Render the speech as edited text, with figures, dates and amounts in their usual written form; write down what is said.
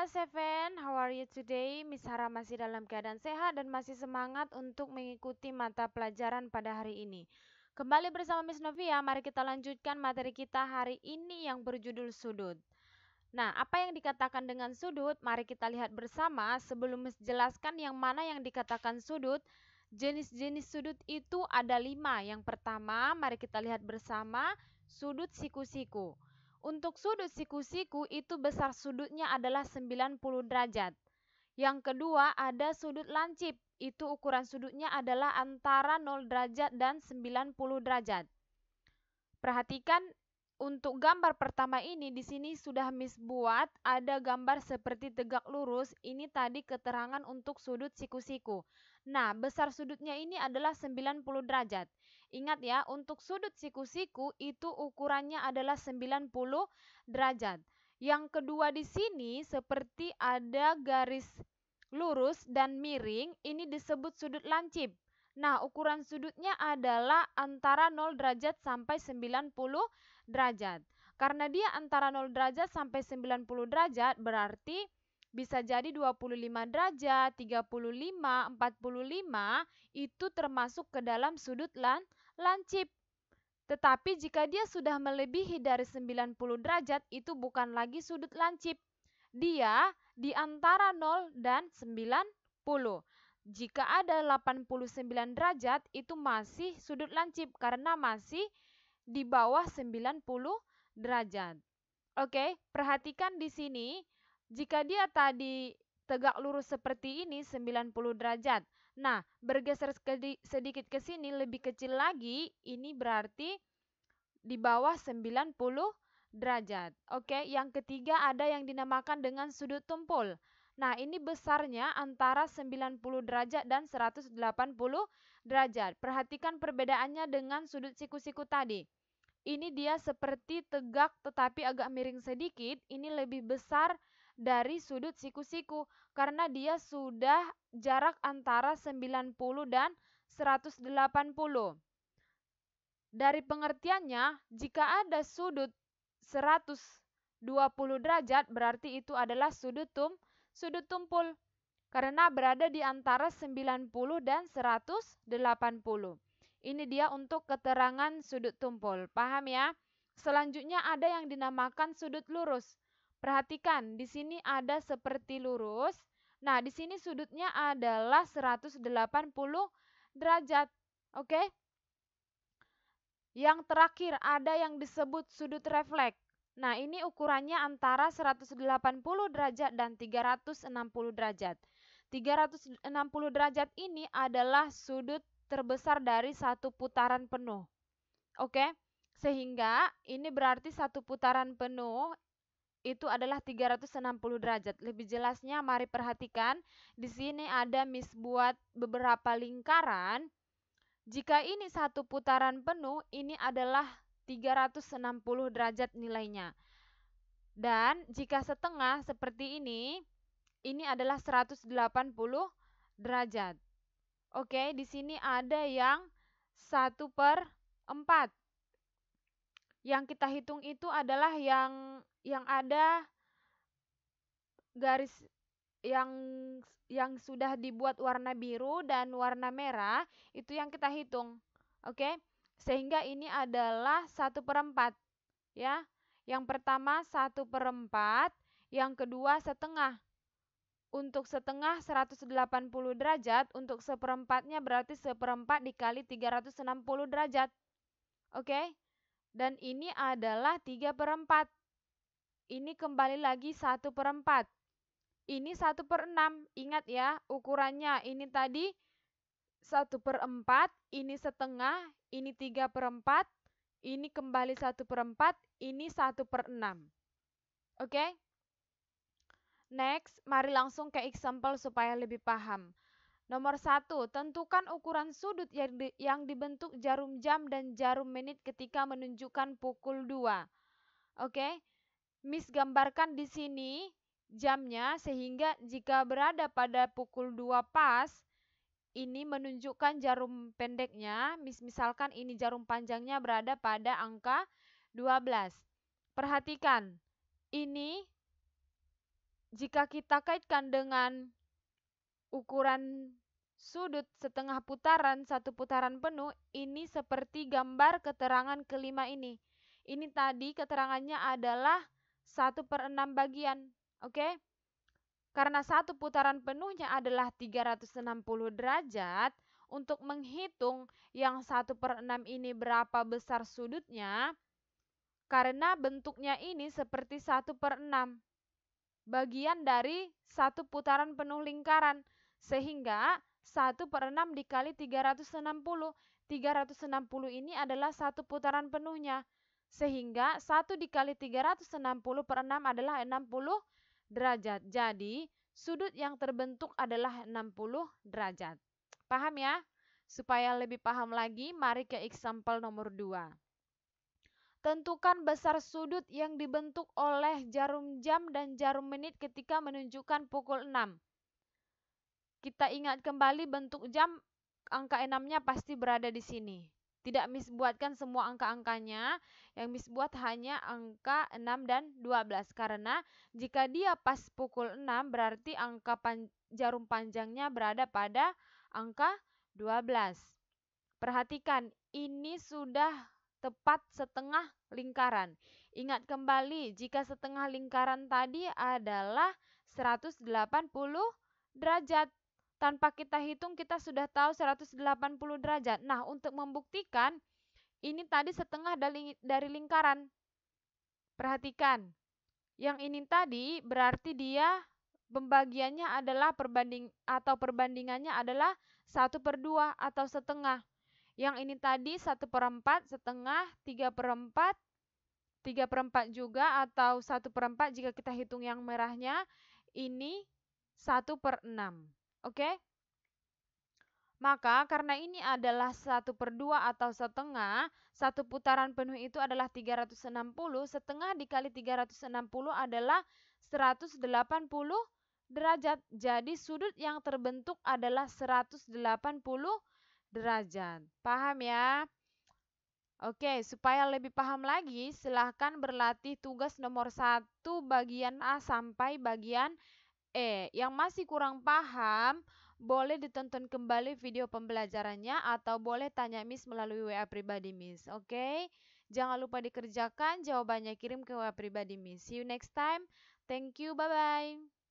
Halo Seven, how are you today? Miss Hara masih dalam keadaan sehat dan masih semangat untuk mengikuti mata pelajaran pada hari ini. Kembali bersama Miss Novia, mari kita lanjutkan materi kita hari ini yang berjudul sudut. Nah, apa yang dikatakan dengan sudut? Mari kita lihat bersama. Sebelum Miss jelaskan yang mana yang dikatakan sudut, jenis-jenis sudut itu ada 5. Yang pertama, mari kita lihat bersama, sudut siku-siku. Untuk sudut siku-siku itu besar sudutnya adalah 90 derajat. Yang kedua ada sudut lancip, itu ukuran sudutnya adalah antara 0 derajat dan 90 derajat. Perhatikan untuk gambar pertama ini di sini sudah Miss buat ada gambar seperti tegak lurus. Ini tadi keterangan untuk sudut siku-siku. Nah, besar sudutnya ini adalah 90 derajat. Ingat ya, untuk sudut siku-siku itu ukurannya adalah 90 derajat. Yang kedua di sini seperti ada garis lurus dan miring, ini disebut sudut lancip. Nah, ukuran sudutnya adalah antara 0 derajat sampai 90 derajat. Karena dia antara 0 derajat sampai 90 derajat, berarti bisa jadi 25 derajat, 35, 45, itu termasuk ke dalam sudut lancip. Tetapi jika dia sudah melebihi dari 90 derajat, itu bukan lagi sudut lancip. Dia di antara 0 dan 90. Jika ada 89 derajat, itu masih sudut lancip karena masih di bawah 90 derajat. Oke, perhatikan di sini, jika dia tadi tegak lurus seperti ini 90 derajat. Nah, bergeser sedikit ke sini lebih kecil lagi, ini berarti di bawah 90 derajat. Oke, yang ketiga ada yang dinamakan dengan sudut tumpul. Nah, ini besarnya antara 90 derajat dan 180 derajat. Perhatikan perbedaannya dengan sudut siku-siku tadi. Ini dia seperti tegak tetapi agak miring sedikit. Ini lebih besar dari sudut siku-siku karena dia sudah jarak antara 90 dan 180. Dari pengertiannya, jika ada sudut 120 derajat berarti itu adalah sudut tumpul karena berada di antara 90 dan 180. Ini dia untuk keterangan sudut tumpul. Paham ya? Selanjutnya ada yang dinamakan sudut lurus. Perhatikan, di sini ada seperti lurus. Nah, di sini sudutnya adalah 180 derajat. Oke? Yang terakhir ada yang disebut sudut refleks. Nah, ini ukurannya antara 180 derajat dan 360 derajat. 360 derajat ini adalah sudut terbesar dari satu putaran penuh. Oke? Sehingga ini berarti satu putaran penuh itu adalah 360 derajat. Lebih jelasnya mari perhatikan. Di sini ada Miss buat beberapa lingkaran. Jika ini satu putaran penuh, ini adalah 360 derajat nilainya. Dan jika setengah seperti ini adalah 180 derajat. Oke, di sini ada yang 1/4. Yang kita hitung itu adalah yang ada garis yang sudah dibuat warna biru dan warna merah, itu yang kita hitung. Oke, sehingga ini adalah 1/4 ya. Yang pertama 1/4, yang kedua setengah. Untuk setengah 180 derajat, untuk seperempatnya berarti 1/4 dikali 360 derajat. Oke, dan ini adalah 3/4. Ini kembali lagi 1/4. Ini 1/6. Ingat ya, ukurannya ini tadi 1/4, ini setengah, ini 3/4, ini kembali 1/4, ini 1/6. Oke? Next, mari langsung ke example supaya lebih paham. Nomor 1, tentukan ukuran sudut yang dibentuk jarum jam dan jarum menit ketika menunjukkan pukul 2. Oke? Miss gambarkan di sini jamnya sehingga jika berada pada pukul 2 pas, ini menunjukkan jarum pendeknya. Misalkan ini jarum panjangnya berada pada angka 12. Perhatikan, ini jika kita kaitkan dengan ukuran sudut setengah putaran, satu putaran penuh, ini seperti gambar keterangan kelima ini. Ini tadi keterangannya adalah 1/6 bagian. Oke? Karena satu putaran penuhnya adalah 360 derajat, untuk menghitung yang 1/6 ini berapa besar sudutnya, karena bentuknya ini seperti 1/6 bagian dari satu putaran penuh lingkaran, sehingga 1/6 dikali 360. 360 ini adalah satu putaran penuhnya, sehingga 1 dikali 360/6 adalah 60 derajat. Jadi sudut yang terbentuk adalah 60 derajat. Paham ya? Supaya lebih paham lagi, mari ke example nomor 2. Tentukan besar sudut yang dibentuk oleh jarum jam dan jarum menit ketika menunjukkan pukul 6. Kita ingat kembali bentuk jam, angka 6-nya pasti berada di sini. Tidak Miss buatkan semua angka-angkanya, yang Miss buat hanya angka 6 dan 12. Karena jika dia pas pukul 6, berarti angka jarum panjangnya berada pada angka 12. Perhatikan, ini sudah tepat setengah lingkaran. Ingat kembali, jika setengah lingkaran tadi adalah 180 derajat. Tanpa kita hitung, kita sudah tahu 180 derajat. Nah, untuk membuktikan, ini tadi setengah dari lingkaran. Perhatikan, yang ini tadi berarti dia pembagiannya adalah perbandingannya adalah 1/2 atau setengah. Yang ini tadi 1/4, setengah, 3/4, 3/4 juga atau 1/4 jika kita hitung yang merahnya, ini 1/6. Oke? Maka karena ini adalah 1/2 atau setengah, satu putaran penuh itu adalah 360, setengah dikali 360 adalah 180 derajat. Jadi sudut yang terbentuk adalah 180 derajat. Paham ya? Oke, supaya lebih paham lagi, silahkan berlatih tugas nomor 1 bagian A sampai bagian E. Yang masih kurang paham, boleh ditonton kembali video pembelajarannya atau boleh tanya Miss melalui WA pribadi Miss. Oke? Jangan lupa dikerjakan, jawabannya kirim ke WA pribadi Miss. See you next time. Thank you, bye-bye.